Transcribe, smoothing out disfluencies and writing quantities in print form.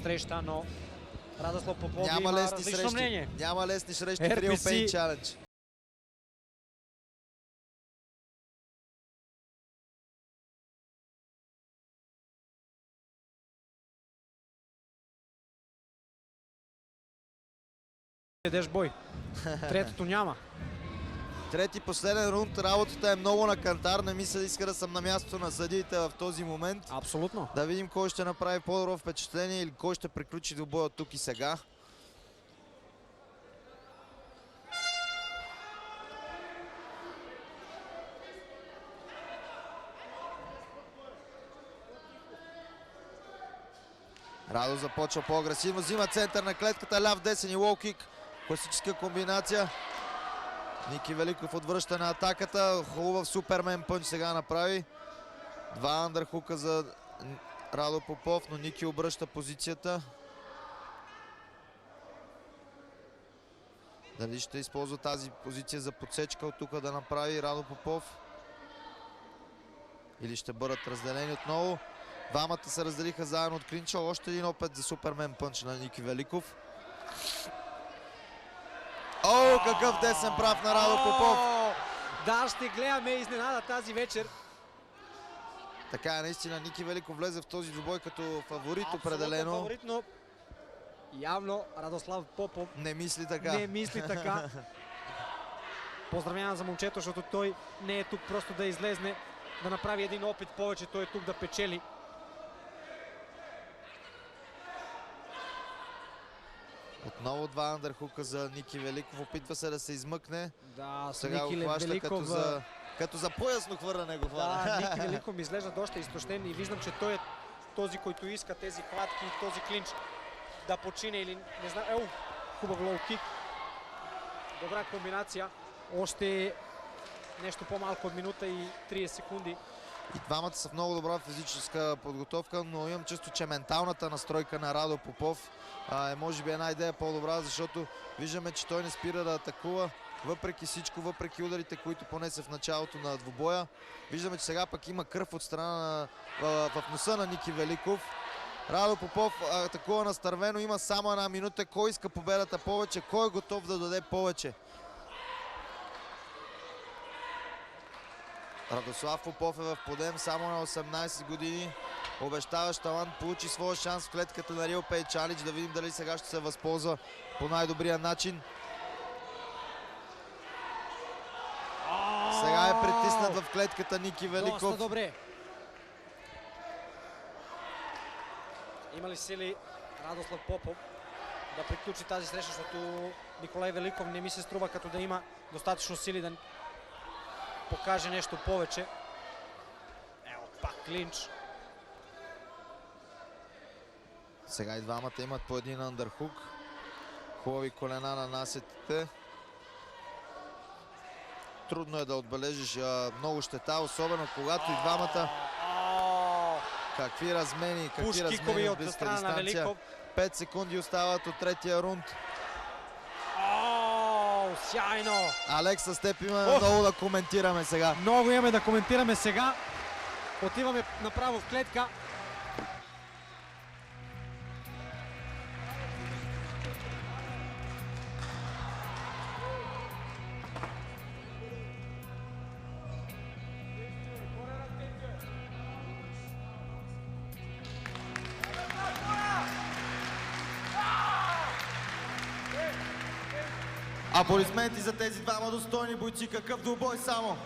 среща, но Радослав Попов Няма има лесни различно срещи. мнение. Няма лесни срещи в RPC. Real Pain Challenge. Едеш бой. Третото няма. Трети последен рунд, работата е много на кантар. Не мисля да иска да съм на мястото на съдиите в този момент. Абсолютно. Да видим кой ще направи по-добро впечатление или кой ще приключи до боя тук и сега. Радо започва по-агресивно, взима център на клетката, ляв десен и лоу-кик. Класическа комбинация. Ники Великов отвръща на атаката. Хубав супермен пънч сега направи. Два андърхука за Радо Попов, но Ники обръща позицията. Дали ще използва тази позиция за подсечка от тук да направи Радо Попов? Или ще бъдат разделени отново? Двамата се разделиха заедно от клинча. Още един опит за супермен пънч на Ники Великов. О, какъв десен прав на Радо Попов! Да, ще гледаме изненада тази вечер. Така е, наистина Ники Великов влезе в този двубой като фаворит. Абсолютно определено. Фаворит, но явно Радослав Попов Не мисли така. не мисли така. Поздравявам за момчето, защото той не е тук просто да излезне, да направи един опит повече. Той е тук да печели. Отново два андърхука за Ники Великов. Опитва се да се измъкне. Да, с Сега Ники го хваща Великов. като за поясно хвърляне го хвана. Да, Ники Великов ми изглежда доста изтощен и виждам, че той е този, който иска тези хватки и този клинч да почине или не знам. Хубав лоу-кик. Добра комбинация. Още нещо по-малко от минута и 30 секунди. И двамата са в много добра физическа подготовка, но имам чувство, че менталната настройка на Радо Попов е може би една идея по-добра, защото виждаме, че той не спира да атакува. Въпреки всичко, въпреки ударите, които понесе в началото на двубоя. Виждаме, че сега пък има кръв от страна в носа на Ники Великов. Радо Попов атакува настървено, има само една минута. Кой иска победата повече? Кой е готов да даде повече? Радослав Попов е в подем само на 18 години. Обещаващ талант, получи своя шанс в клетката на Real Pain Challenge. Да видим дали сега ще се възползва по най-добрия начин. Сега е притиснат в клетката Ники Великов. Доста добре. Има ли сили Радослав Попов да приключи тази среща, защото Николай Великов не ми се струва като да има достатъчно сили да покаже нещо повече. Ево, пак клинч. Сега и двамата имат по един андърхук. Хубави колена нанасят. Трудно е да отбележиш много щета, особено когато и двамата... Какви размени, от близка страна на Великов. 5 секунди остават от третия рунд. Сяйно! Алекс, с теб имаме много да коментираме сега. Много имаме да коментираме сега. Отиваме направо в клетка. Аплодисменти за тези двама достойни бойци. Какъв двубой само!